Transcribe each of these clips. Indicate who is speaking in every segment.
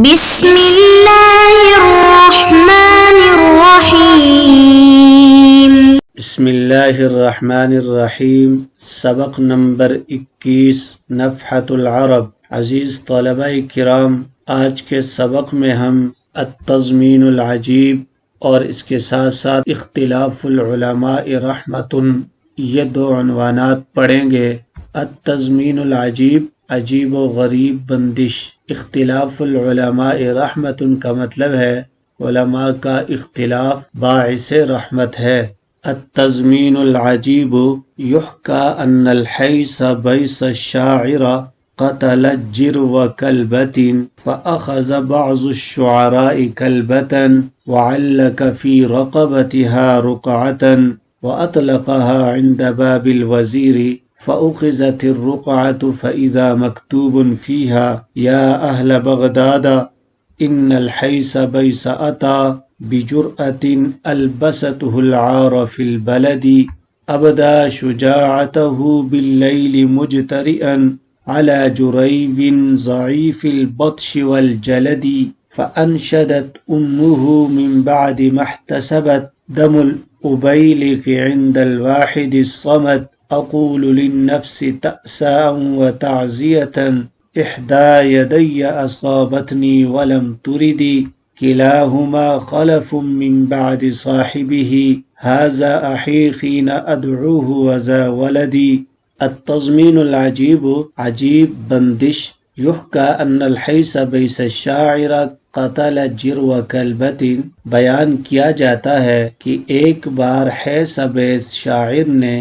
Speaker 1: بسم اللہ الرحمن الرحیم۔
Speaker 2: بسم اللہ الرحمن الرحیم۔ سبق نمبر 21، نفحۃ العرب۔ عزیز طلبہ کرام، آج کے سبق میں ہم التضمین العجیب اور اس کے ساتھ ساتھ اختلاف العلماء رحمۃ، یہ دو عنوانات پڑھیں گے۔ التضمین العجیب، عجیب و غریب بندش۔ اختلاف العلماء رحمت کا مطلب ہے علماء کا اختلاف باعث رحمت ہے۔ التضمین العجیب، یحکى ان الحیث بیس الشاعر قتل الجرو كلبة فأخذ بعض الشعراء كلبة وعلق في رقبتها رقعة وأطلقها عند باب الوزير فأخذت الرقعة فإذا مكتوب فيها يا أهل بغداد إن الحيث بيس أتى بجرأة ألبسته العار في البلد أبدى شجاعته بالليل مجترئا على جريب ضعيف البطش والجلد فأنشدت أمه من بعد ما احتسبت دم الأبيلق عند الواحد الصمد أقول للنفس تأسا وتعزية إحدى يدي أصابتني ولم ترد كلاهما خلف من بعد صاحبه هذا أخي حين أدعوه وذا ولدي۔ التضمین العجیب، عجیب بندش۔ یحکى ان الحیث بیس الشاعر قتل جرو کلبۃ، بیان کیا جاتا ہے کہ ایک بار حیث بیس شاعر نے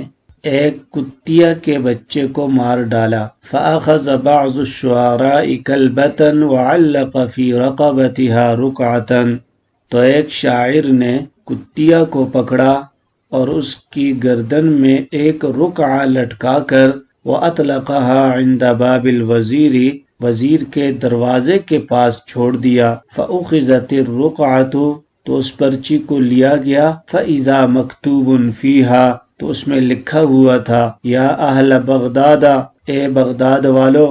Speaker 2: ایک کتیا کے بچے کو مار ڈالا۔ فأخذ بعض الشعراء کلبۃ وعلق في رقبتها رقعة، تو ایک شاعر نے کتیا کو پکڑا اور اس کی گردن میں ایک رقعہ لٹکا کر وَأَطْلَقَهَا عِنْدَ بَابِ الْوَزِيرِ، وزیر کے دروازے کے پاس چھوڑ دیا۔ فَأُخِذَتِ الرُّقْعَةُ، تو اس پرچی کو لیا گیا۔ فَإِذَا مَكْتُوبٌ فِيهَا، تو اس میں لکھا ہوا تھا یا اہل بغداد، اے بغداد والو،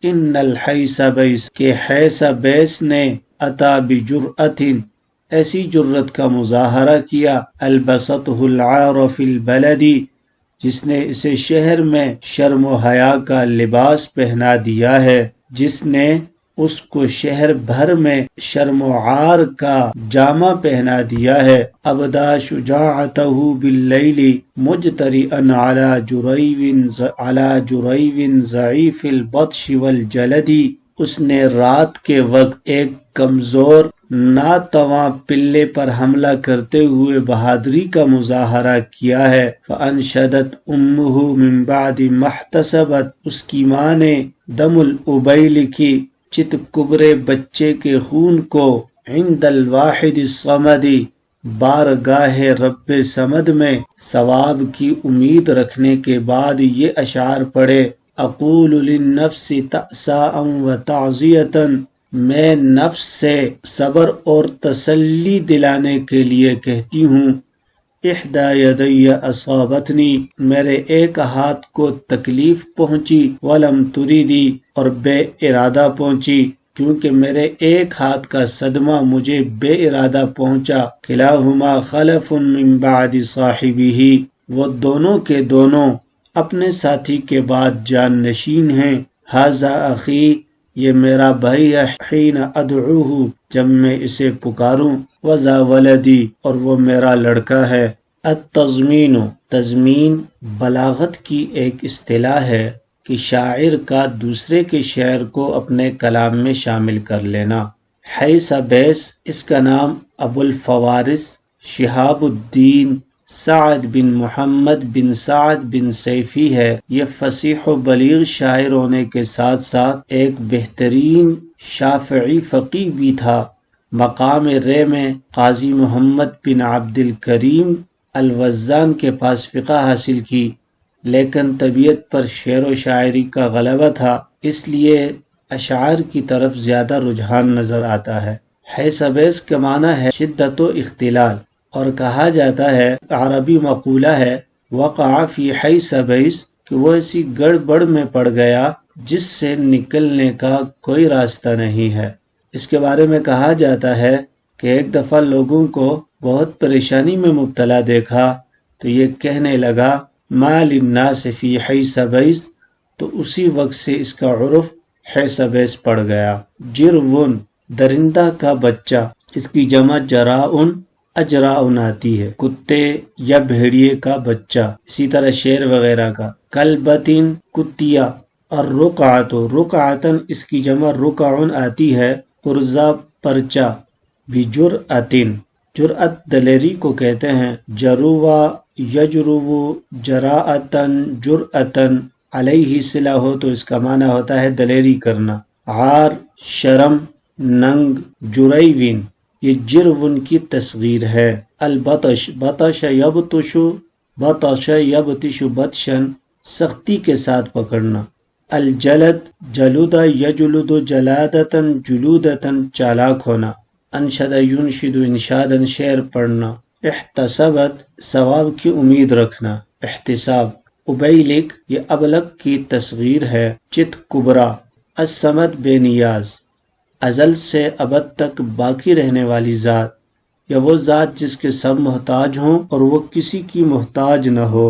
Speaker 2: ان الحیث بیس، کہ حیث بیس نے اتا بجرأۃ، ایسی جرت کا مظاہرہ کیا، البسطہ العار فی البلد، جس نے اسے شہر میں شرم و حیا کا لباس پہنا دیا ہے، جس نے اس کو شہر بھر میں شرم و عار کا جامہ پہنا دیا ہے۔ ابدا شجاعتہ باللیل مجترئا علی جریب ضعیف البطش والجلد، اس نے رات کے وقت ایک کمزور ناتواں پلے پر حملہ کرتے ہوئے بہادری کا مظاہرہ کیا ہے۔ فأنشدت أمه من بعد ما احتسبت، اس کی ماں نے دم الأبیل کی، چت کبرے بچے کے خون کو، عند الواحد الصمد، بارگاہ رب صمد میں ثواب کی امید رکھنے کے بعد یہ اشعار پڑھے۔ اقول للنفس تأسا وتعزیة، میں نفس سے صبر اور تسلی دلانے کے لیے کہتی ہوں، احدی یدی اصابتنی، میرے ایک ہاتھ کو تکلیف پہنچی، ولم تریدی، اور بے ارادہ پہنچی، کیونکہ میرے ایک ہاتھ کا صدمہ مجھے بے ارادہ پہنچا۔ کلاہما خلف من بعد صاحبہ، وہ دونوں کے دونوں اپنے ساتھی کے بعد جان نشین ہیں۔ ھذا اخی، یہ میرا بھائی ہے، حین ادعوہ، جب میں اسے پکاروں، وذا ولدی، اور وہ میرا لڑکا ہے۔ التضمین، تضمین بلاغت کی ایک اصطلاح ہے کہ شاعر کا دوسرے کے شعر کو اپنے کلام میں شامل کر لینا۔ حیث بیس، اس کا نام ابو الفوارس شہاب الدین سعد بن محمد بن سعد بن سیفی ہے۔ یہ فصیح و بلیغ شاعر ہونے کے ساتھ ساتھ ایک بہترین شافعی فقیہ بھی تھا۔ مقام رے میں قاضی محمد بن عبد الکریم الوزان کے پاس فقہ حاصل کی، لیکن طبیعت پر شعر و شاعری کا غلبہ تھا، اس لیے اشعار کی طرف زیادہ رجحان نظر آتا ہے۔ حیث بیس کا معنی ہے شدت و اختلال، اور کہا جاتا ہے، عربی مقولہ ہے، وقع فی حیث بیس، کہ وہ ایسی گڑبڑ میں پڑ گیا جس سے نکلنے کا کوئی راستہ نہیں ہے۔ اس کے بارے میں کہا جاتا ہے کہ ایک دفعہ لوگوں کو بہت پریشانی میں مبتلا دیکھا تو یہ کہنے لگا ما للناس فی حیث بیس، تو اسی وقت سے اس کا عرف حیث بیس پڑ گیا۔ جرون درندہ کا بچہ، اس کی جمع جراؤن اجراؤن آتی ہے، کتے یا بھیڑیے کا بچہ، اسی طرح شیر وغیرہ کا۔ کلبتن کتیا، اور رکعتن اس کی جمع رکعن آتی ہے، قرضہ پرچہ، بجرعتن جرأت دلیری کو کہتے ہیں، جروا یجرو جراعتن جرأتن، علیہ صلہ ہو تو اس کا معنی ہوتا ہے دلیری کرنا۔ عار شرم ننگ، جریوین یہ جرون کی تصغیر ہے۔ البطش بطش یبطش بطش یبطش بطشن سختی کے ساتھ پکڑنا۔ الجلد جلد یجلد جلادتن جلودتن چالاک ہونا۔ انشد ینشد انشادن شعر پڑھنا۔ احتسبت ثواب کی امید رکھنا، احتساب۔ ابیلک یہ ابلک کی تصغیر ہے، چت کبرا۔ الصمد بے نیاز، ازل سے ابد تک باقی رہنے والی ذات، یا وہ ذات جس کے سب محتاج ہوں اور وہ کسی کی محتاج نہ ہو۔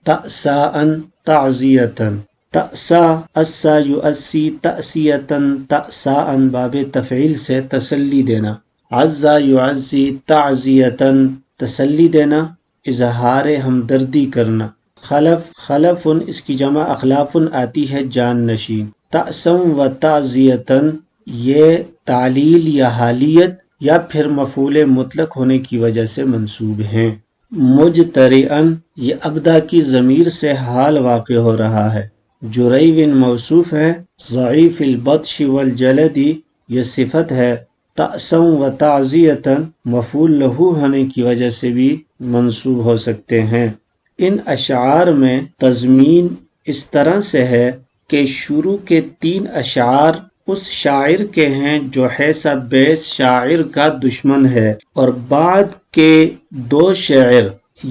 Speaker 2: تأساءً تعزیتاً، تأسا اسا یؤسی تأسیتاً تأساءً باب تفعیل سے تسلی دینا۔ عزا یعزی تعزیتاً تسلی دینا، اظہار ہمدردی کرنا۔ خلف خلفن اس کی جمع اخلافن آتی ہے، جان نشین۔ تأسم و تعزیتاً یہ تعلیل یا حالیت یا پھر مفعول مطلق ہونے کی وجہ سے منصوب ہیں۔ مجترئن یہ ابدا کی ضمیر سے حال واقع ہو رہا ہے۔ جریوین موصوف ہے، ضعیف البطش والجلدی یہ صفت ہے۔ تأسم و تعزیتاً مفعول لہو ہونے کی وجہ سے بھی منصوب ہو سکتے ہیں۔ ان اشعار میں تضمین اس طرح سے ہے کہ شروع کے 3 اشعار اس شاعر کے ہیں جو حیث بیس شاعر کا دشمن ہے، اور بعد کے 2 شعر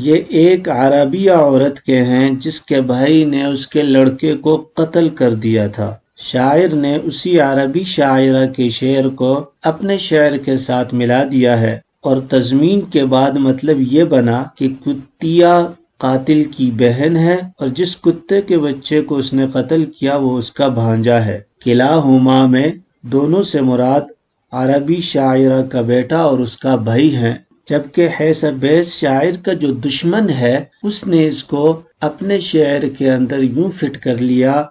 Speaker 2: یہ ایک عربیہ عورت کے ہیں جس کے بھائی نے اس کے لڑکے کو قتل کر دیا تھا۔ شاعر نے اسی عربی شاعرہ کے شعر کو اپنے شعر کے ساتھ ملا دیا ہے، اور تضمین کے بعد مطلب یہ بنا کہ کتیا قاتل کی بہن ہے، اور جس کتے کے بچے کو اس نے قتل کیا وہ اس کا بھانجا ہے۔ کلاہما میں دونوں سے مراد عربی شاعرہ کا بیٹا اور اس کا بھائی ہیں، جبکہ حیث بیس شاعر کا جو دشمن ہے اس نے اس کو اپنے شعر کے اندر یوں فٹ کر لیا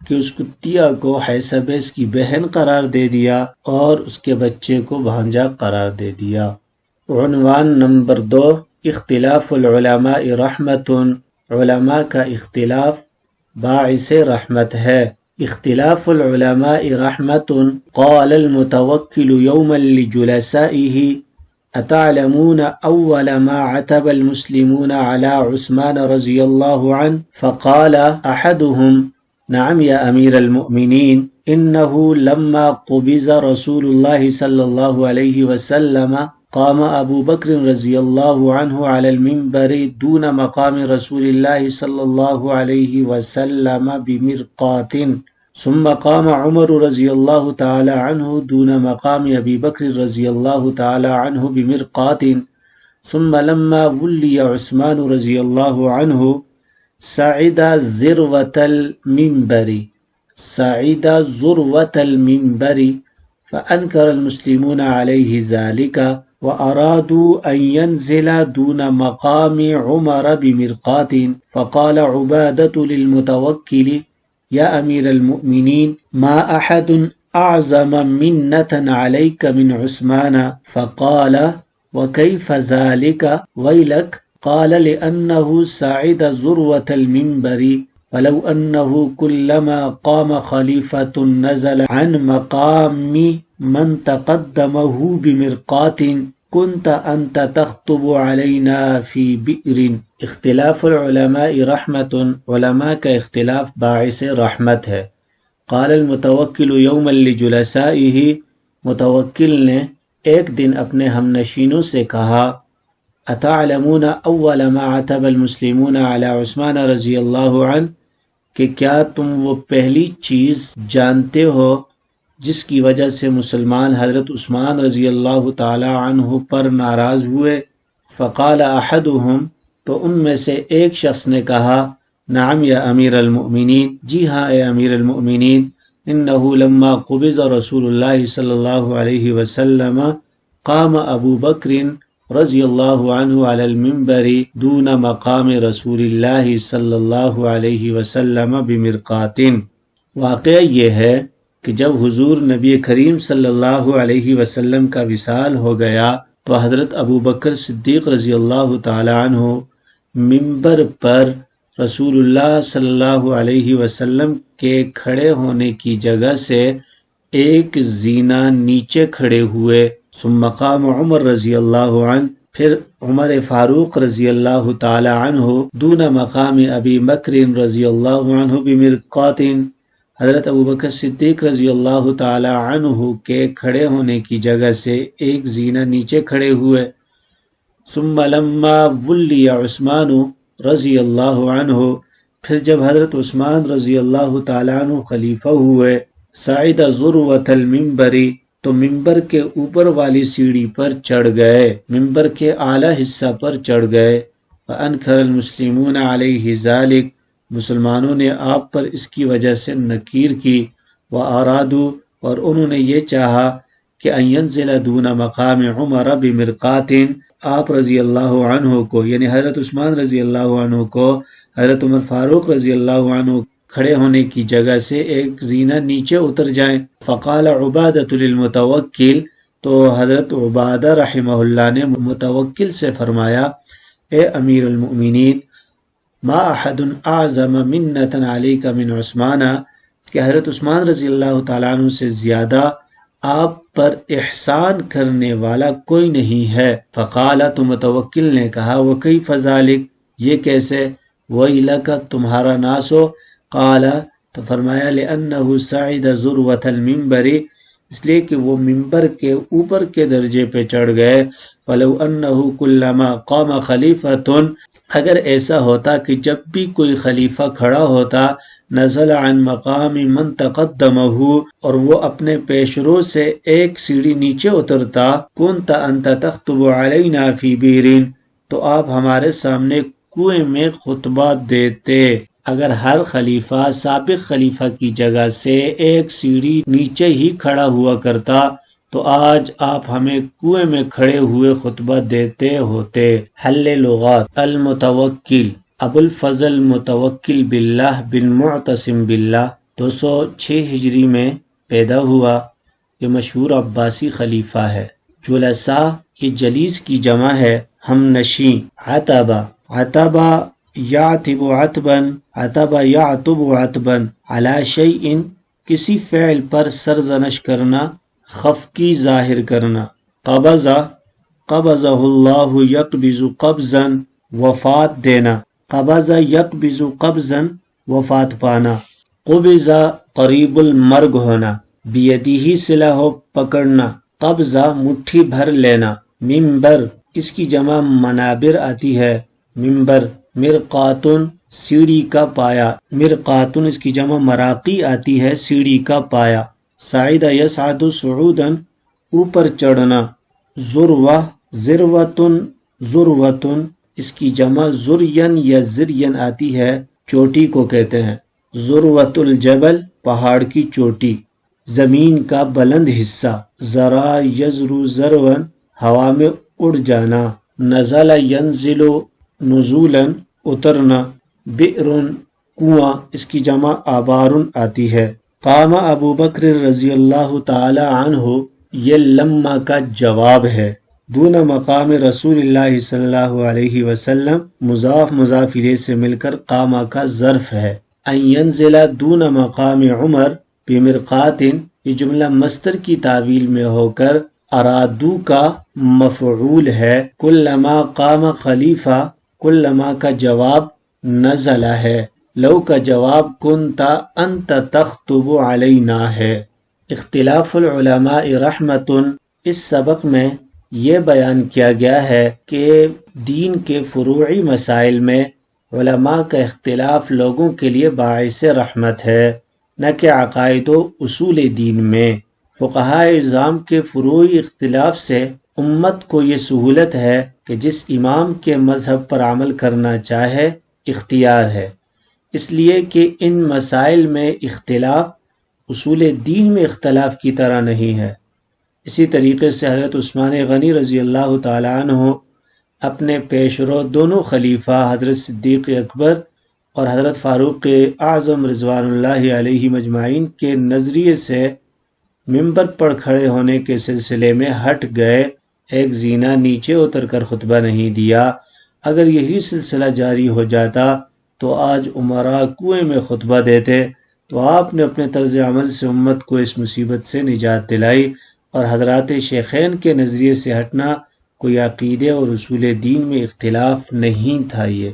Speaker 2: کہ اس کتیا کو حیث بیس کی بہن قرار دے دیا اور اس کے بچے کو بھانجا قرار دے دیا۔ عنوان نمبر 2، اختلاف العلماء رحمت، علماء کا اختلاف باعث رحمت ہے۔ اختلاف العلماء رحمت، قال المتوکل یوما لجلسائه اتعلمون اول ما عتب المسلمون على عثمان رضی اللہ عنہ فقال احدهم نعم یا امیر المؤمنین انه لما قبض رسول اللہ صلی اللہ علیہ وسلم قام ابو بکر رضی اللہ عنہ على المنبر دون مقام رسول اللہ صلی اللہ علیہ وسلم بمرقات، ثم قام عمر رضی اللہ تعالی عنہ دون مقام ابی بکر رضی اللہ تعالی عنہ بمرقات، ثم لما ولی عثمان رضی اللہ عنہ صعد ذروة المنبر فأنكر المسلمون عليه ذلك وأرادوا أن ينزل دون مقام عمر بمرقات، فقال عبادة للمتوكل یا امیر المؤمنین ما احد اعظم منة عليك من عثمان، فقال وكيف ذلك ويلك، قال لأنه صعد ذروة المنبر، ولو أنه كلما قام خليفة نزل عن مقام من تقدمه بمرقات كنت أنت تخطب علينا في بئر۔ اختلاف العلماء رحمت، علماء کا اختلاف باعث رحمت ہے۔ قال المتوکل یوما لجلسائه، متوکل نے ایک دن اپنے ہم نشینوں سے کہا اتعلمون اول ما عتب المسلمون على عثمان رضی اللہ عنہ، کہ کیا تم وہ پہلی چیز جانتے ہو جس کی وجہ سے مسلمان حضرت عثمان رضی اللہ تعالی عنہ پر ناراض ہوئے۔ فقال احدهم، تو ان میں سے ایک شخص نے کہا، نعم یا امیر المؤمنین، جی ہاں اے امیر المؤمنین، انه لما قبض رسول اللہ صلی اللہ علیہ وسلم قام ابو بکر رضی اللہ عنہ علی المنبر دون مقام رسول اللہ صلی اللہ علیہ وسلم بمرقات۔ واقعہ یہ ہے کہ جب حضور نبی کریم صلی اللہ علیہ وسلم کا وصال ہو گیا تو حضرت ابو بکر صدیق رضی اللہ تعالی عنہ منبر پر رسول اللہ صلی اللہ علیہ وسلم کے کھڑے ہونے کی جگہ سے ایک زینہ نیچے کھڑے ہوئے۔ ثم مقام عمر رضی اللہ عنہ، پھر عمر فاروق رضی اللہ تعالی عنہ دون مقام ابی بکر رضی اللہ عنہ بمرقات، حضرت ابو بکر صدیق رضی اللہ تعالی عنہ کے کھڑے ہونے کی جگہ سے ایک زینہ نیچے کھڑے ہوئے۔ ثم لما ولی عثمان رضی اللہ عنہ، پھر جب حضرت عثمان رضی اللہ تعالی عنہ خلیفہ ہوئے، صعد ذروۃ المنبر، تو ممبر کے اوپر والی سیڑھی پر چڑھ گئے، ممبر کے اعلیٰ حصہ پر چڑھ گئے۔ فانکر المسلمون علیہ ذلک، مسلمانوں نے آپ پر اس کی وجہ سے نکیر کی۔ وارادوا، اور انہوں نے یہ چاہا کہ ان ینزل دون مقام عمر بمرقات، آپ رضی اللہ عنہ کو، یعنی حضرت عثمان رضی اللہ عنہ کو حضرت عمر فاروق رضی اللہ عنہ کھڑے ہونے کی جگہ سے ایک زینہ نیچے اتر جائیں۔ فقال عبادۃ للمتوکل، تو حضرت عبادہ رحمہ اللہ نے متوکل سے فرمایا، اے امیر المؤمنین، ما احد اعظم منۃ علیک من عثمان، کہ حضرت عثمان رضی اللہ تعالیٰ عنہ سے زیادہ آپ پر احسان کرنے والا کوئی نہیں ہے۔ فقال، تو متوکل نے کہا، وکیف ذلک، یہ کیسے؟ ویلک، تمہارا ناسو۔ قال، تو فرمایا، لأنہ صعد ذروۃ المنبر، اس لیے کہ وہ ممبر کے اوپر کے درجے پہ چڑھ گئے۔ فلو انہ کلما قام خلیفۃ، اگر ایسا ہوتا کہ جب بھی کوئی خلیفہ کھڑا ہوتا، نزل عن مقام من تقدمہ، اور وہ اپنے پیشرو سے ایک سیڑھی نیچے اترتا، کنت انت تخطب علینا فی بئر، تو آپ ہمارے سامنے کنویں میں خطبہ دیتے۔ اگر ہر خلیفہ سابق خلیفہ کی جگہ سے ایک سیڑھی نیچے ہی کھڑا ہوا کرتا تو آج آپ ہمیں کنویں میں کھڑے ہوئے خطبہ دیتے ہوتے۔ حل لغات۔ المتوکل، ابو الفضل متوکل باللہ بن معتصم باللہ 206 ہجری میں پیدا ہوا، یہ مشہور عباسی خلیفہ ہے۔ جلساء، یہ جلیس کی جمع ہے، ہم نشیں۔ عتبہ، عتبہ یعتب عتبا، عتبہ یعتب عتبا، علی شیء، کسی فعل پر سرزنش کرنا، خفگی ظاہر کرنا۔ قبضہ، قبضہ اللہ یقبض قبضا، وفات دینا۔ قبضہ یقبض قبضا، وفات پانا۔ قبضہ، قریب المرگ ہونا، بیدیہ صلہ ہو، پکڑنا۔ قبضہ، مٹھی بھر لینا۔ منبر، اس کی جمع منابر آتی ہے، منبر۔ مرقاتن، سیڑھی کا پایا، مرقاتن اس کی جمع مراقی آتی ہے، سیڑھی کا پایا۔ صعد یصعد صعودا، اوپر چڑھنا۔ ذروہ، ذروۃن، ذروۃن اس کی جمع ذرین یا زرین آتی ہے، چوٹی کو کہتے ہیں۔ ذروۃ الجبل، پہاڑ کی چوٹی، زمین کا بلند حصہ۔ ذرا یذرو ذروا، ہوا میں اڑ جانا۔ نزل ینزل نزولا، اترنا۔ بئر، کنواں، اس کی جمع آبار آتی ہے۔ قام ابو بکر رضی اللہ تعالی عنہ، یہ لما کا جواب ہے۔ دون مقام رسول اللہ صلی اللہ علیہ وسلم، مضاف مضاف الیہ سے مل کر قامہ کا ظرف ہے۔ ان ینزل دون مقام عمر بمرقات، یہ جملہ مصدر کی تعویل میں ہو کر ارادو کا مفعول ہے۔ کلما قام خلیفہ، کلما کا جواب نزلہ ہے۔ لو کا جواب کنتا انت تخطب علینا ہے۔ اختلاف العلماء رحمت، اس سبق میں یہ بیان کیا گیا ہے کہ دین کے فروعی مسائل میں علماء کا اختلاف لوگوں کے لیے باعث رحمت ہے، نہ کہ عقائد و اصول دین میں۔ فقہائے اعظام کے فروعی اختلاف سے امت کو یہ سہولت ہے کہ جس امام کے مذہب پر عمل کرنا چاہے اختیار ہے، اس لیے کہ ان مسائل میں اختلاف اصول دین میں اختلاف کی طرح نہیں ہے۔ اسی طریقے سے حضرت عثمان غنی رضی اللہ تعالیٰ عنہ اپنے پیشرو دونوں خلیفہ حضرت صدیق اکبر اور حضرت فاروق اعظم رضوان اللہ علیہ مجمعین کے نظریے سے ممبر پر کھڑے ہونے کے سلسلے میں ہٹ گئے، ایک زینہ نیچے اتر کر خطبہ نہیں دیا۔ اگر یہی سلسلہ جاری ہو جاتا تو آج امراء کنویں میں خطبہ دیتے۔ تو آپ نے اپنے طرز عمل سے امت کو اس مصیبت سے نجات دلائی، اور حضرات شیخین کے نظریے سے ہٹنا کوئی عقیدے اور اصول دین میں اختلاف نہیں تھا۔ یہ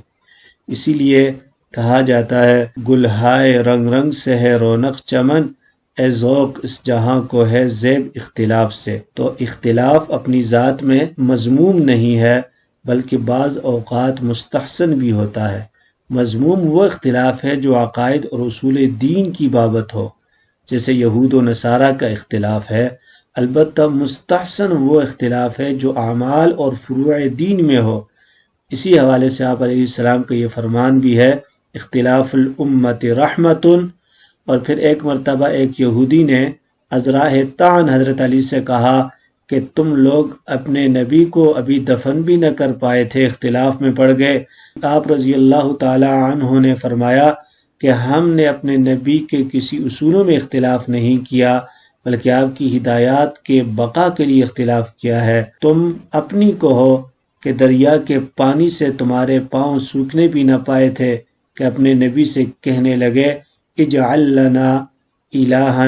Speaker 2: اسی لیے کہا جاتا ہے گلہائے رنگ رنگ سے ہے رونق چمن، اے ذوق اس جہاں کو ہے زیب اختلاف سے۔ تو اختلاف اپنی ذات میں مذموم نہیں ہے، بلکہ بعض اوقات مستحسن بھی ہوتا ہے۔ مذموم وہ اختلاف ہے جو عقائد اور اصول دین کی بابت ہو، جیسے یہود و نصارہ کا اختلاف ہے۔ البتہ مستحسن وہ اختلاف ہے جو اعمال اور فروع دین میں ہو۔ اسی حوالے سے آپ علیہ السلام کا یہ فرمان بھی ہے اختلاف الامت رحمت، اور پھر ایک مرتبہ ایک یہودی نے ازراہ طعن حضرت علی سے کہا کہ تم لوگ اپنے نبی کو ابھی دفن بھی نہ کر پائے تھے، اختلاف میں پڑ گئے۔ آپ رضی اللہ تعالی عنہ نے فرمایا کہ ہم نے اپنے نبی کے کسی اصولوں میں اختلاف نہیں کیا، بلکہ آپ کی ہدایات کے بقا کے لیے اختلاف کیا ہے۔ تم اپنی کہو کہ دریا کے پانی سے تمہارے پاؤں سوکھنے بھی نہ پائے تھے کہ اپنے نبی سے کہنے لگے اجعل لنا الہا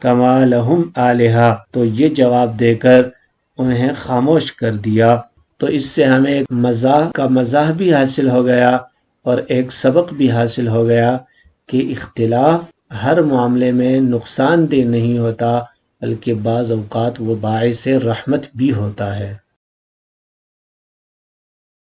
Speaker 2: کما لہم آلہہ، تو یہ جواب دے کر انہیں خاموش کر دیا۔ تو اس سے ہمیں ایک مزاح کا مزاح بھی حاصل ہو گیا اور ایک سبق بھی حاصل ہو گیا کہ اختلاف ہر معاملے میں نقصان دہ نہیں ہوتا، بلکہ بعض اوقات وہ باعث رحمت بھی ہوتا ہے۔